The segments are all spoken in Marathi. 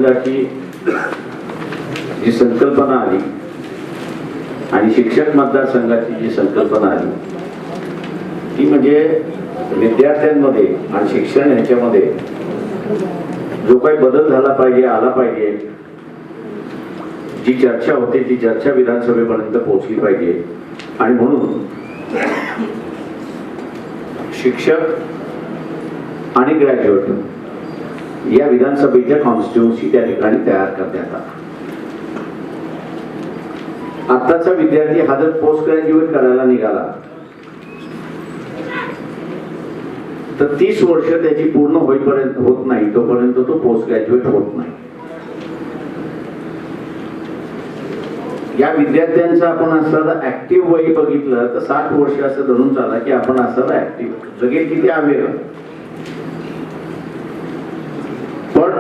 मतदारसंघाची जी संकल्पना आली आणि शिक्षक मतदारसंघाची जी संकल्पना आली ती म्हणजे विद्यार्थ्यांमध्ये आणि शिक्षण ह्याच्यामध्ये जो काही बदल झाला पाहिजे, आला पाहिजे, जी चर्चा होते ती चर्चा विधानसभेपर्यंत पोहोचली पाहिजे. आणि म्हणून शिक्षक आणि ग्रॅज्युएट या विधानसभेच्या कॉन्स्टिट्युन्सी त्या ठिकाणी तयार करण्यात आला. आताचा विद्यार्थी हा जर पोस्ट ग्रॅज्युएट करायला निघाला तर 30 वर्ष त्याची पूर्ण होईपर्यंत होत नाही तोपर्यंत तो पोस्ट ग्रॅज्युएट होत नाही. या विद्यार्थ्यांचं आपण असताना ऍक्टिव्ह वय बघितलं तर 60 वर्ष असं धरून चाला की आपण असताना ऍक्टिव्ह जगेल किती आवेग. पण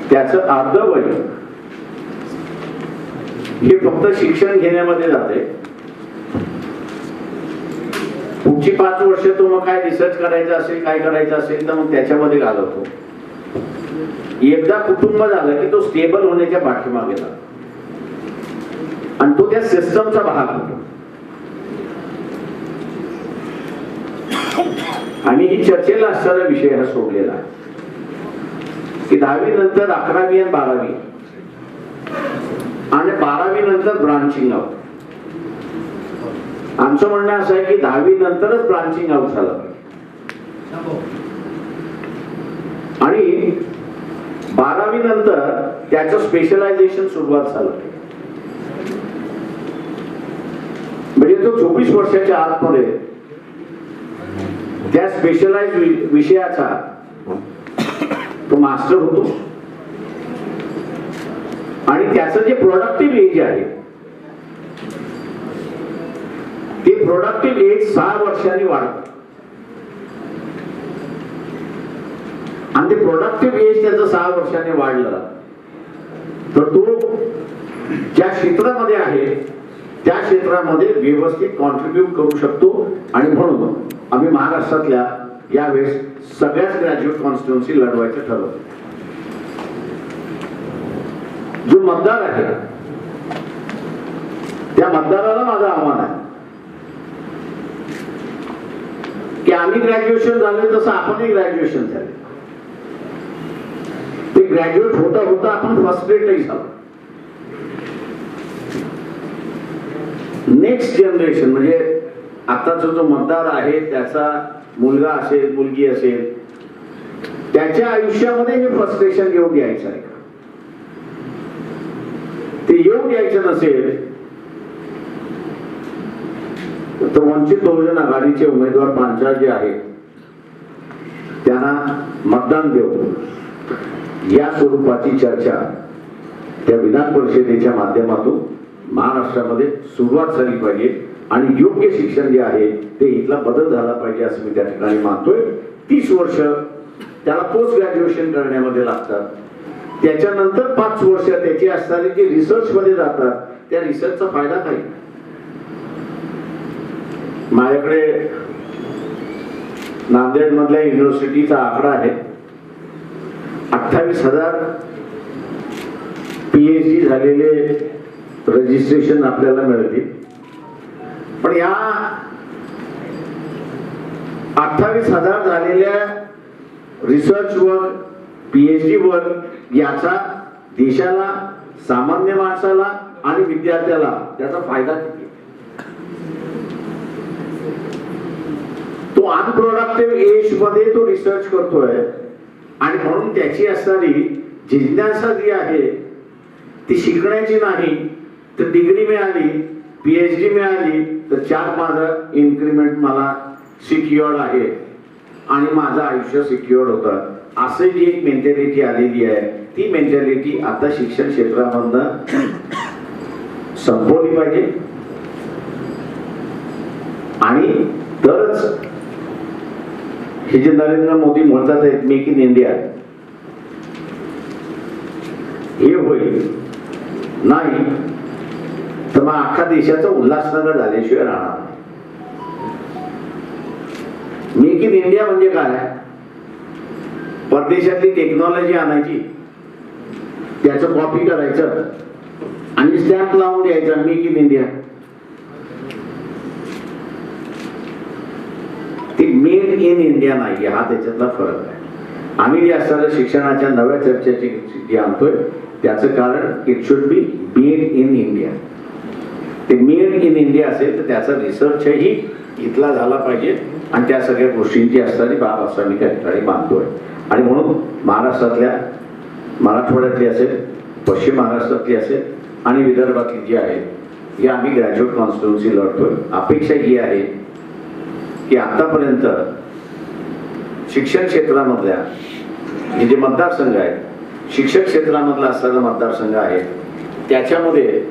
त्याचं अर्ध वय हे फक्त शिक्षण घेण्यामध्ये जाते. पुढची 5 वर्ष तो मग काय रिसर्च करायचं असेल, काय करायचं असेल तर मग त्याच्यामध्ये घालवतो. एकदा कुटुंब झालं की तो स्टेबल होण्याच्या पाठीमागे जातो आणि तो त्या सिस्टमचा भाग होतो. आणि ही चर्चेला असणारा विषय हा सोडलेला आहे की 10वी नंतर 11वी आणि 12वी आणि 12वी नंतर ब्रांचिंग आउट. आमचं म्हणणं असं आहे की 10वी नंतरच ब्रांचिंग आउट झालं आणि 12वी नंतर त्याचं स्पेशलायझेशन सुरुवात झालं. म्हणजे तो 24 वर्षाच्या आतमध्ये त्या स्पेशलाइज विषयाचा तो मास्टर होतो आणि त्याचं जे प्रोडक्टिव्ह एज आहे ते प्रोडक्टिव्ह एज 6 वर्षांनी वाढतं. आणि ते प्रोडक्टिव्ह एज त्याचं 6 वर्षांनी वाढलं तर तो ज्या क्षेत्रामध्ये आहे त्या क्षेत्रामध्ये व्यवस्थित कॉन्ट्रीब्यूट करू शकतो. आणि म्हणून आम्ही महाराष्ट्रातल्या यावेळेस सगळ्याच ग्रॅज्युएट कॉन्स्टिट्युन्सी लढवायचं ठरवलं. जो मतदार आहे त्या मतदाराला माझं आव्हान आहे की आम्ही ग्रॅज्युएशन झाले तसं आपणही ग्रॅज्युएशन झाले. ते ग्रॅज्युएट होता होता आपण फर्स्ट ग्रेडही झालो. नेक्स्ट जनरेशन म्हणजे आताचा जो मतदार आहे त्याचा मुलगा असेल, मुलगी असेल, त्याच्या आयुष्यामध्ये हे फ्रस्ट्रेशन येऊ द्यायचं आहे का? ते येऊ द्यायचं नसेल तर वंचित बहुजन आघाडीचे उमेदवार पांचाळ जे आहेत त्यांना मतदान देऊ या स्वरूपाची चर्चा त्या विधान परिषदेच्या माध्यमातून महाराष्ट्रामध्ये सुरुवात झाली पाहिजे. आणि योग्य शिक्षण जे आहे ते इथला बदल झाला पाहिजे असं मी त्या ठिकाणी मानतोय. 30 वर्ष त्याला पोस्ट ग्रॅज्युएशन करण्यामध्ये लागतात. त्याच्यानंतर 5 वर्ष त्याची असणारी जे रिसर्च मध्ये जातात त्या रिसर्चचा फायदा काही. माझ्याकडे नांदेड मधल्या युनिव्हर्सिटीचा आकडा आहे 28,000 PhD झालेले रजिस्ट्रेशन आपल्याला मिळतील. पण या 28,000 झालेल्या रिसर्च वर, PhD वर याचा देशाला, सामान्य माणसाला आणि विद्यार्थ्याला त्याचा फायदा किती? तो अनप्रोडक्टिव्ह एज मध्ये तो रिसर्च करतोय आणि म्हणून त्याची असणारी जिज्ञासा जी आहे ती शिकण्याची नाही तर डिग्री मिळाली, PhD मिळाली तर 4-5 इन्क्रीमेंट मला सिक्युअर्ड आहे आणि माझं आयुष्य सिक्युअर्ड होतं असं जी एक मेंटॅलिटी आलेली आहे ती मेंटॅलिटी आता शिक्षण क्षेत्रामधनं संपवली पाहिजे. आणि तरच हे जे नरेंद्र मोदी म्हणतात आहेत मेक इन इंडिया हे होईल. नाही तर मग अख्खा देशाचा उल्हासनगर झाल्याशिवाय राहणार. मेक इन इंडिया म्हणजे काय? परदेशातली टेक्नॉलॉजी आणायची, त्याचं कॉपी करायचं आणि स्टॅम्प लावून द्यायचा मेक इन इंडिया. ते मेड इन इंडिया नाही, हा त्याच्यातला फरक आहे. आम्ही जे असणाऱ्या शिक्षणाच्या नव्या चर्चेची जे आणतोय त्याचं कारण it should be made in India. ते मेड इन इंडिया असेल तर त्याचा रिसर्चही इथला झाला पाहिजे आणि त्या सगळ्या गोष्टींची असणारी बाब असं मी त्या ठिकाणी मानतोय. आणि म्हणून महाराष्ट्रातल्या, मराठवाड्यातली असेल, पश्चिम महाराष्ट्रातली असेल आणि विदर्भातली जी आहे ही आम्ही ग्रॅज्युएट कॉन्स्टिट्युन्सी लढतोय. अपेक्षा ही आहे की आतापर्यंत शिक्षण क्षेत्रामधल्या हे जे मतदारसंघ आहेत, शिक्षक क्षेत्रामधला असणारा मतदारसंघ आहे, त्याच्यामध्ये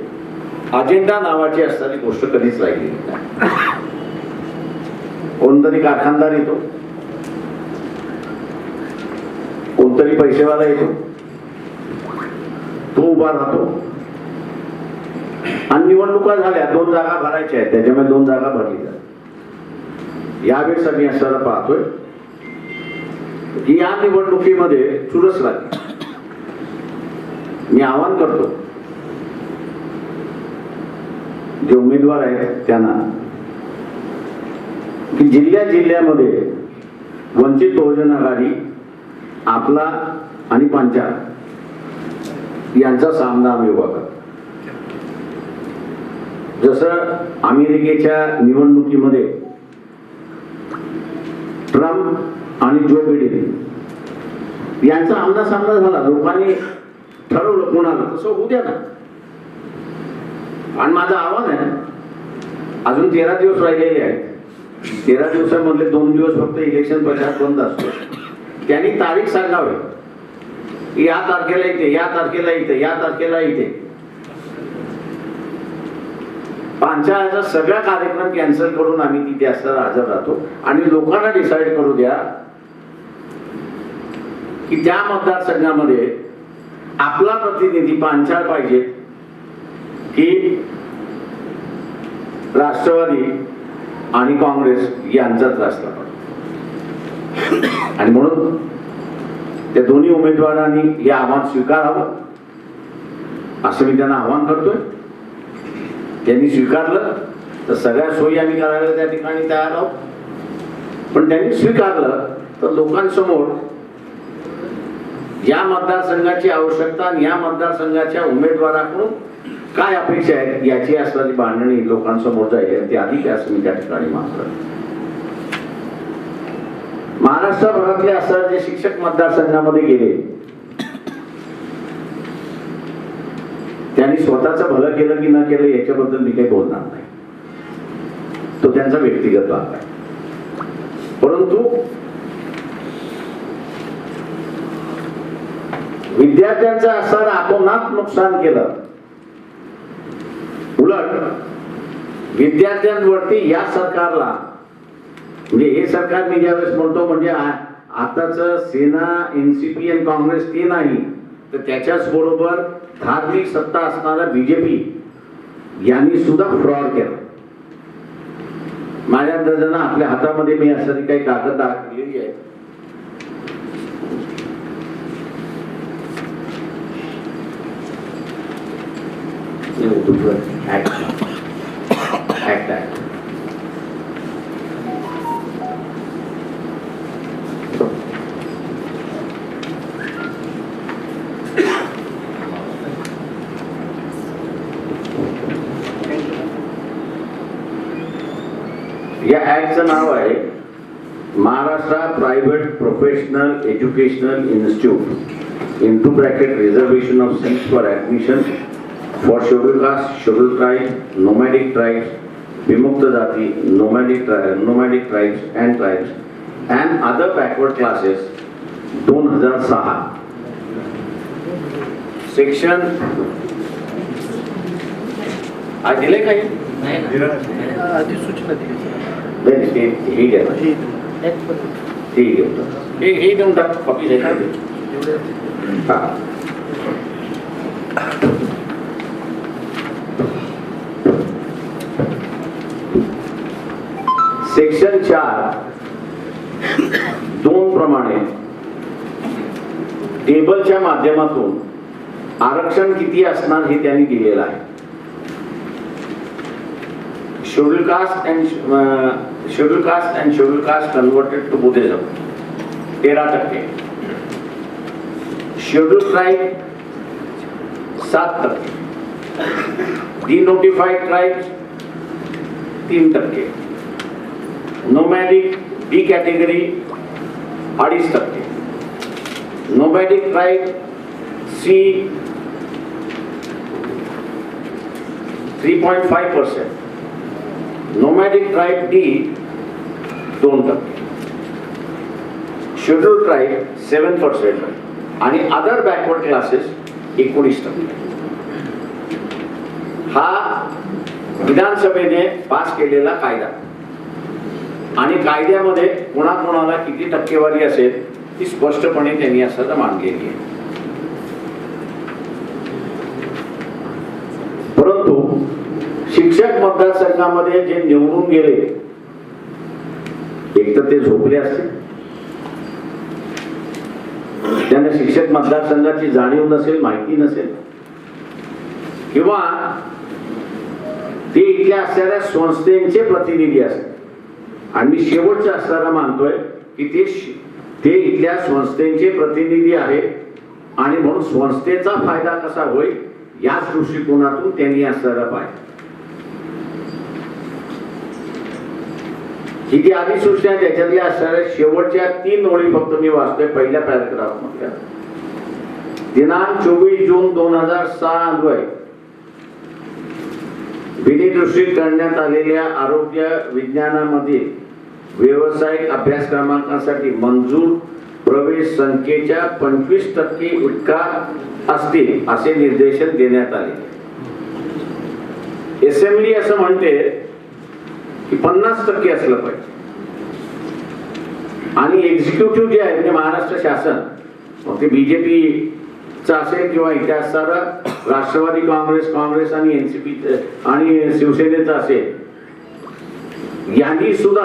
अजेंडा नावाची असणारी गोष्ट कधीच राहिली नाही. कोणतरी कारखानदार येतो, कोणतरी पैसेवाला येतो, तो उभा राहतो आणि निवडणुका झाल्या, 2 जागा भरायच्या आहेत, त्याच्यामध्ये 2 जागा भरली जातात. यावेळेस आम्ही असताना पाहतोय की या निवडणुकीमध्ये चुरस लागली. मी आवाहन करतो जे उमेदवार आहेत त्यांना की जिल्ह्यामध्ये वंचित बहुजन आघाडी, आपला आणि पंचायत यांचा सामना आम्ही उभा करतो. जसं अमेरिकेच्या निवडणुकीमध्ये ट्रम्प आणि जो बिडेन यांचा आमना-सामना झाला, लोकांनी ठरवलं कोणाला, तसं होऊ द्या ना. आणि माझं आव्हान आहे, अजून 13 दिवस राहिलेले आहेत. 13 दिवसांमधले 2 दिवस फक्त इलेक्शन प्रचार बंद असतो. त्यांनी तारीख सांगावी, या तारखेला इथे, या तारखेला इथे, या तारखेला इथे. पंचायतचा सगळा कार्यक्रम कॅन्सल करून आम्ही तिथे असताना हजर राहतो आणि लोकांना डिसाईड करू द्या की त्या मतदारसंघामध्ये आपला प्रतिनिधी पंचायत पाहिजे की राष्ट्रवादी आणि काँग्रेस यांचाच असला पाहिजे. आणि म्हणून त्या दोन्ही उमेदवारांनी हे आव्हान स्वीकारावं असं मी त्यांना आव्हान करतोय. त्यांनी स्वीकारलं तर सगळ्या सोयी आम्ही करायला त्या ठिकाणी तयार आहोत. पण त्यांनी स्वीकारलं तर लोकांसमोर या मतदारसंघाची आवश्यकता आणि या मतदारसंघाच्या उमेदवाराकडून काय अपेक्षा आहेत याची असणारी बांधणी लोकांसमोर जाईल. ते अधिक असं मी त्या ठिकाणी मानतो. महाराष्ट्रभरातले असणारे जे शिक्षक मतदारसंघामध्ये गेले त्यांनी स्वतःचं भलं केलं की न केलं याच्याबद्दल मी काही बोलणार नाही, तो त्यांचा व्यक्तिगत भाग आहे. परंतु विद्यार्थ्यांचं असं आतोनात नुकसान केलं. उलट विद्यार्थ्यांवरती या सरकारला, म्हणजे हे सरकार मी ज्यावेळेस म्हणतो म्हणजे आताच सेना, एनसीपी आणि काँग्रेस ते नाही, तर त्याच्याच बरोबर धार्मिक सत्ता असणारा बीजेपी यांनी सुद्धा फ्रॉड केला. माझ्या अंदाजानं आपल्या हातामध्ये मी असं काही कागद दाखवलेली आहे. या ऍक्टचं नाव आहे Maharashtra private professional educational institute into bracket reservation of seats for admission for schedule caste, schedule tribe, nomadic tribes, विमुक्त जाती, nomadic tribes and tribes and other backward classes 2006 section आज दिले काही अधिसूचना दिली. हे घ्या, हे देऊन टाक, कॉपी द्या. सेक्शन 4(2) प्रमाणे टेबलच्या माध्यमातून आरक्षण किती असणार हे त्यांनी दिलेलं आहे. Schedule caste and schedule caste converted to Buddhism 13%, schedule tribe 7%, denotified tribes 3%, nomadic B category 2.5%, nomadic tribe C 3.5%, nomadic tribe D 2%, schedule tribe 7% आणि अदर बॅकवर्ड क्लासेस 19%. हा विधानसभेने पास केलेला कायदा आणि कायद्यामध्ये कोणाकोणाला किती टक्केवारी असेल ती स्पष्टपणे त्यांनी असं मांडलेली आहे. परंतु शिक्षक मतदारसंघामध्ये जे निवडून गेले एक तर ते झोपले असते, त्यांना शिक्षक मतदारसंघाची जाणीव नसेल, माहिती नसेल, किंवा ते इथल्या असणाऱ्या संस्थेचे प्रतिनिधी असतील. आणि मी शेवटचं असताना मानतोय की ते इथल्या संस्थेचे प्रतिनिधी आहेत आणि म्हणून संस्थेचा फायदा कसा होईल याच दृष्टिकोनातून त्यांनी असणारा पाहिजे. ही जी अधिसूचना आहे त्याच्यातल्या असणाऱ्या शेवटच्या 3 ओळी फक्त मी वाचतोय पहिल्या पॅराग्राफ मध्ये. दिनांक 24 जून 2006 अन्वये विनिर्देशित करण्यात आलेल्या आरोग्य विज्ञानामध्ये व्यावसायिक अभ्यासक्रमांसाठी मंजूर प्रवेश संख्येच्या 25% इतका असतील असे निर्देशन देण्यात आले. असेंब्ली असं म्हणते की 50% असलं पाहिजे आणि एक्झिक्युटिव्ह जे आहे म्हणजे महाराष्ट्र शासन, मग ते बीजेपी चा असेल किंवा इथे असणारा राष्ट्रवादी काँग्रेस आणि एनसीपी आणि शिवसेनेचा असेल, यांनी सुद्धा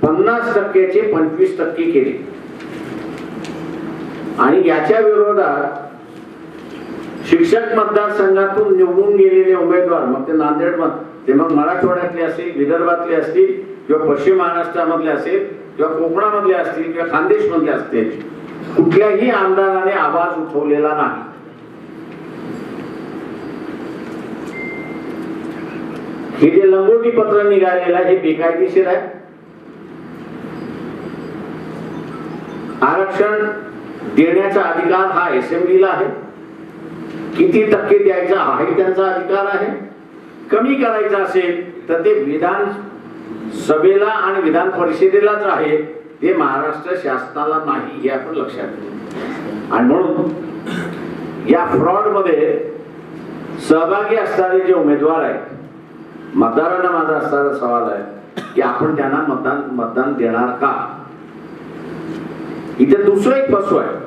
50%चे 25% केले. आणि याच्या विरोधात शिक्षक मतदारसंघातून निवडून गेलेले उमेदवार, मग ते नांदेड ते मग मराठवाड्यातले असतील, विदर्भातले असतील किंवा पश्चिम महाराष्ट्रामधले असेल किंवा कोकणामधले असतील किंवा खानदेश मधले असतील, कुठल्याही आमदाराने आवाज उठवलेला नाही. हे जे लंगोटी पत्र निघालेलं आहे हे बेकायदेशीर आहे. आरक्षण देण्याचा अधिकार हा असेंब्लीला आहे, किती टक्के द्यायचा हाही त्यांचा अधिकार आहे. कमी करायचा असेल तर ते विधान सभेला आणि विधान परिषदेलाच आहे, ते महाराष्ट्र शासनाला नाही हे आपण लक्षात घेऊ. आणि म्हणून या फ्रॉड मध्ये सहभागी असणारे जे उमेदवार आहेत, मतदारांना माझा असणारा सवाल आहे की आपण त्यांना मतदान देणार का. इथे दुसरं एक फसव आहे,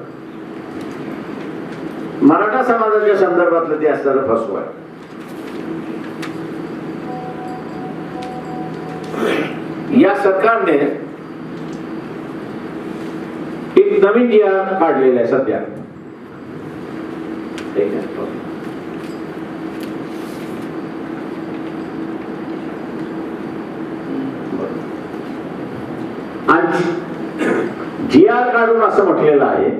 मराठा समाजाच्या संदर्भातलं ते असणारं फसव आहे. या सरकारने एक नवीन जी आर काढलेला आहे सध्या. जी आर काढून असं म्हटलेलं आहे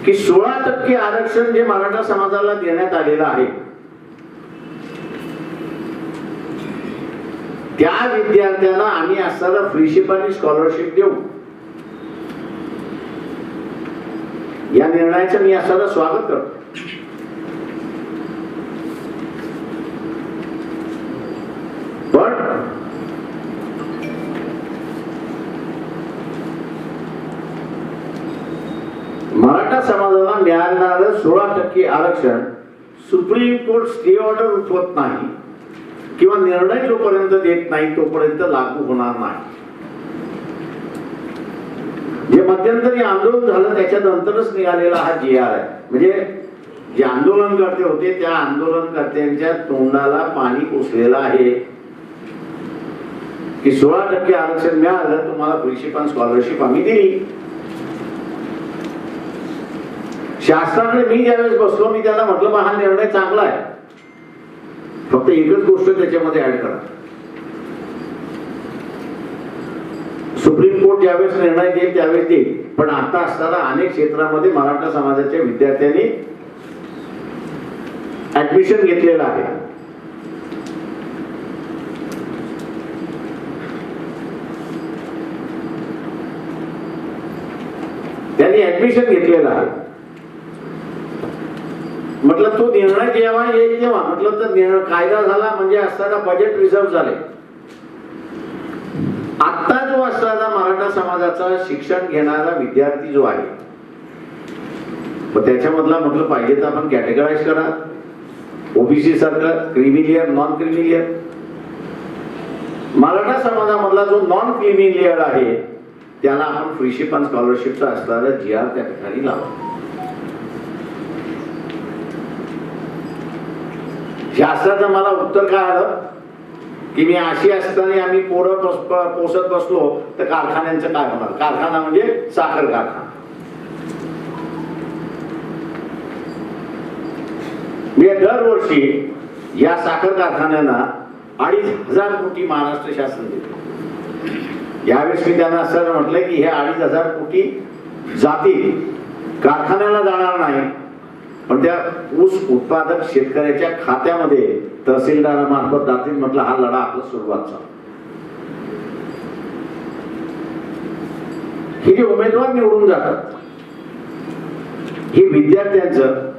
की 16% आरक्षण जे मराठा समाजाला देण्यात आलेलं आहे त्या विद्यार्थ्यांना आम्ही असणारा फ्रीशिप आणि स्कॉलरशिप देऊ. या निर्णयाचं मी असणारा स्वागत करतो. पण मराठा समाजाला मिळणारं 16% आरक्षण सुप्रीम कोर्ट स्टे ऑर्डर उठवत नाही किंवा निर्णय जोपर्यंत देत नाही तोपर्यंत लागू होणार नाही. जे मध्यंतरी आंदोलन झालं त्याच्यानंतरच निघालेला हा जी आर आहे. म्हणजे जे आंदोलनकर्ते होते त्या आंदोलनकर्त्यांच्या तोंडाला पाणी पुसलेलं आहे की 16% आरक्षण मिळालं, तुम्हाला फ्रीशिप आणि स्कॉलरशिप आम्ही दिली. शासनाकडे मी ज्यावेळेस बसलो मी त्यांना म्हटलं बा हा निर्णय चांगला आहे, फक्त एकच गोष्ट त्याच्यामध्ये ऍड करा. सुप्रीम कोर्ट ज्यावेळेस निर्णय देईल त्यावेळेस देईल, पण आता असताना अनेक क्षेत्रामध्ये मराठा समाजाच्या विद्यार्थ्यांनी ऍडमिशन घेतलेलं आहे. त्यांनी ऍडमिशन घेतलेलं आहे. म्हटलं तो निर्णय जेव्हा येईल तेव्हा म्हटलं तर निर्णय कायदा झाला म्हणजे असताना बजेट रिझर्व झाले. आता जो असताना मराठा समाजाचा शिक्षण घेणारा विद्यार्थी जो आहे मग त्याच्यामधला म्हटलं पाहिजे तर आपण कॅटेगराईज करा, ओबीसी सारखं क्रिमिलियर, नॉन क्रिमिलियर. मराठा समाजामधला जो नॉन क्रिमिलियर आहे त्याला आपण फ्रीशिप आणि स्कॉलरशिपचा असणारा GR त्या ठिकाणी लावा. शास्त्राचं मला उत्तर काय आलं की मी अशी असताना आम्ही पोरं पोसत बसलो तर कारखान्यांचं काय होणार. कारखाना म्हणजे साखर कारखाना. मी दरवर्षी या साखर कारखान्यांना 2,500 कोटी महाराष्ट्र शासन देते. यावेळेस मी त्यांना असं म्हटलंय की हे 2,500 कोटी जातील, कारखान्याला जाणार नाही, पण त्या ऊस उत्पादक शेतकऱ्याच्या खात्यामध्ये तहसीलदारामार्फत जातील. म्हटलं हा लढा आपला सुरुवातचा. हे जे उमेदवार निवडून जातात हे विद्यार्थ्यांचं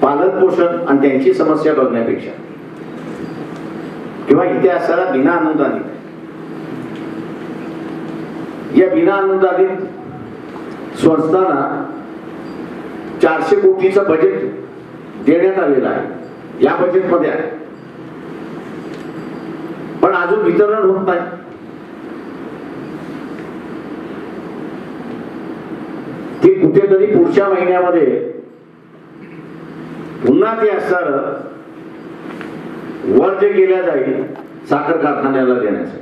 पालन पोषण आणि त्यांची समस्या बघण्यापेक्षा किंवा इथे असणारा बिना अनुदानित, या बिना अनुदानित संस्थांना 400 कोटीचं बजेट देण्यात आलेलं आहे. या बजेटमध्ये आहे पण अजून वितरण होत नाही. ते कुठेतरी पुढच्या महिन्यामध्ये पुन्हा ते असणारं वर जे केल्या जाईल साखर कारखान्याला देण्याचं.